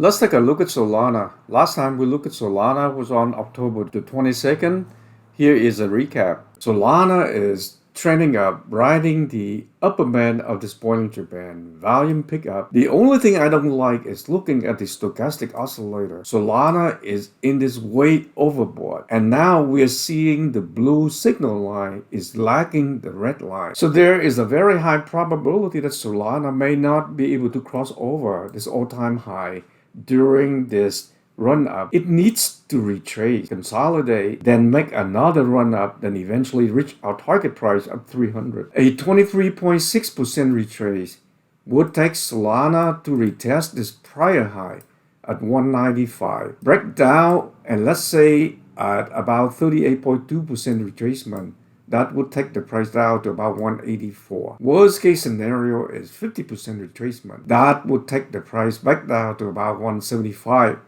Let's take a look at Solana. Last time we looked at Solana was on October the 22nd. Here is a recap. Solana is trending up, riding the upper band of this Bollinger Band. Volume pickup. The only thing I don't like is looking at the stochastic oscillator. Solana is in this way overbought, and now we are seeing the blue signal line is lagging the red line. So there is a very high probability that Solana may not be able to cross over this all-time high during this run-up. It needs to retrace, consolidate, then make another run-up, then eventually reach our target price of 300. A 23.6% retrace would take Solana to retest this prior high at 195. Break down, and let's say at about 38.2% retracement, that would take the price down to about 184. Worst case scenario is 50% retracement. That would take the price back down to about 175,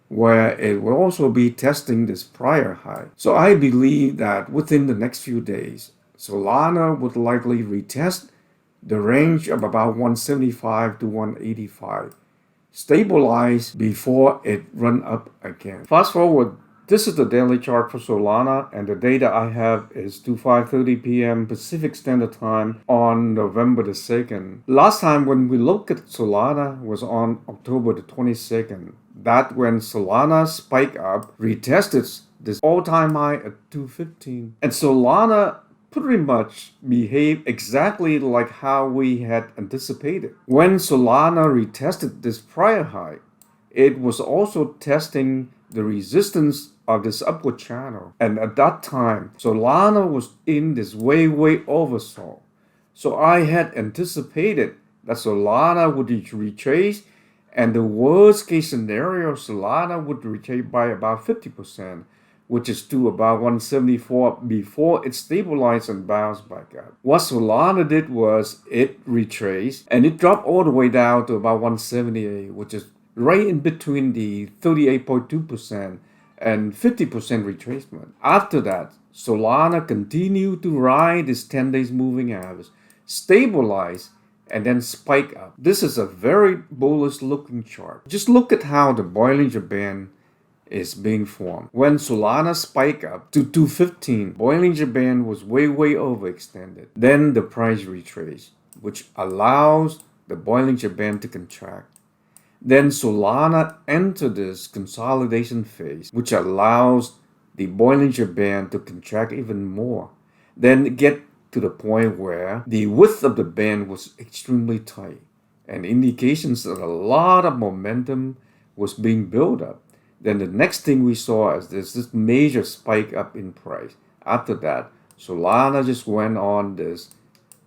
where it will also be testing this prior high. So I believe that within the next few days, Solana would likely retest the range of about 175 to 185, stabilize before it run up again. Fast forward. This is the daily chart for Solana, and the data I have is to 5:30 p.m. Pacific Standard Time on November the 2nd. Last time when we looked at Solana was on October the 22nd. That when Solana spiked up, retested this all-time high at 215. And Solana pretty much behaved exactly like how we had anticipated. When Solana retested this prior high, it was also testing the resistance of this upward channel, and at that time Solana was in this way oversold. So I had anticipated that Solana would retrace, and the worst case scenario, Solana would retrace by about 50%, which is to about 174 before it stabilized and bounced back up. What Solana did was it retraced and it dropped all the way down to about 178, which is right in between the 38.2% and 50% retracement. After that, Solana continued to ride this 10 days moving average, stabilize, and then spike up. This is a very bullish looking chart. Just look at how the Bollinger Band is being formed. When Solana spiked up to 215, Bollinger Band was way overextended. Then the price retraced, which allows the Bollinger Band to contract. Then Solana entered this consolidation phase, which allows the Bollinger Band to contract even more. Then get to the point where the width of the band was extremely tight, and indications that a lot of momentum was being built up. Then the next thing we saw is this major spike up in price. After that, Solana just went on this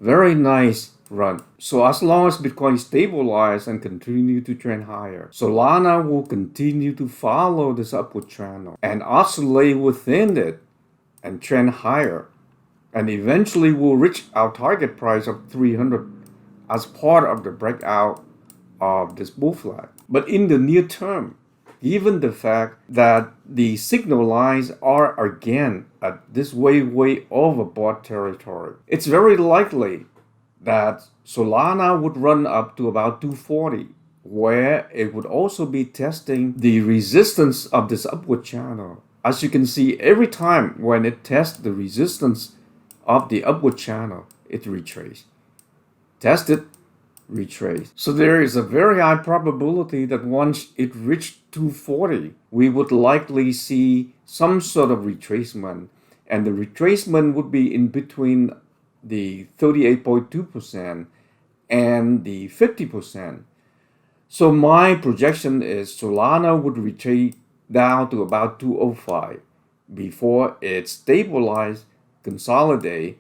very nice run. So as long as Bitcoin stabilizes and continue to trend higher, Solana will continue to follow this upward channel and oscillate within it and trend higher, and eventually will reach our target price of 300 as part of the breakout of this bull flag. But in the near term, given the fact that the signal lines are again at this way overbought territory, it's very likely that Solana would run up to about 240, where it would also be testing the resistance of this upward channel. As you can see, every time when it tests the resistance of the upward channel, it retraces. Test it, retrace. So there is a very high probability that once it reached 240, we would likely see some sort of retracement, and the retracement would be in between the 38.2% and the 50%. So my projection is Solana would retreat down to about 205 before it stabilize, consolidate,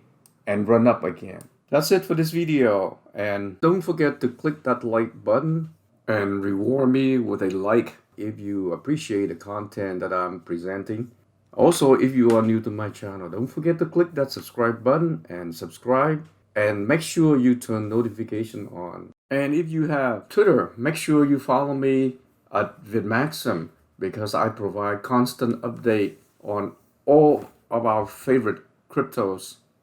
and run up again. That's it for this video, and don't forget to click that like button and reward me with a like if you appreciate the content that I'm presenting. Also, if you are new to my channel, don't forget to click that subscribe button and subscribe, and make sure you turn notification on. And if you have Twitter, make sure you follow me at Vietmaxim, because I provide constant update on all of our favorite cryptos.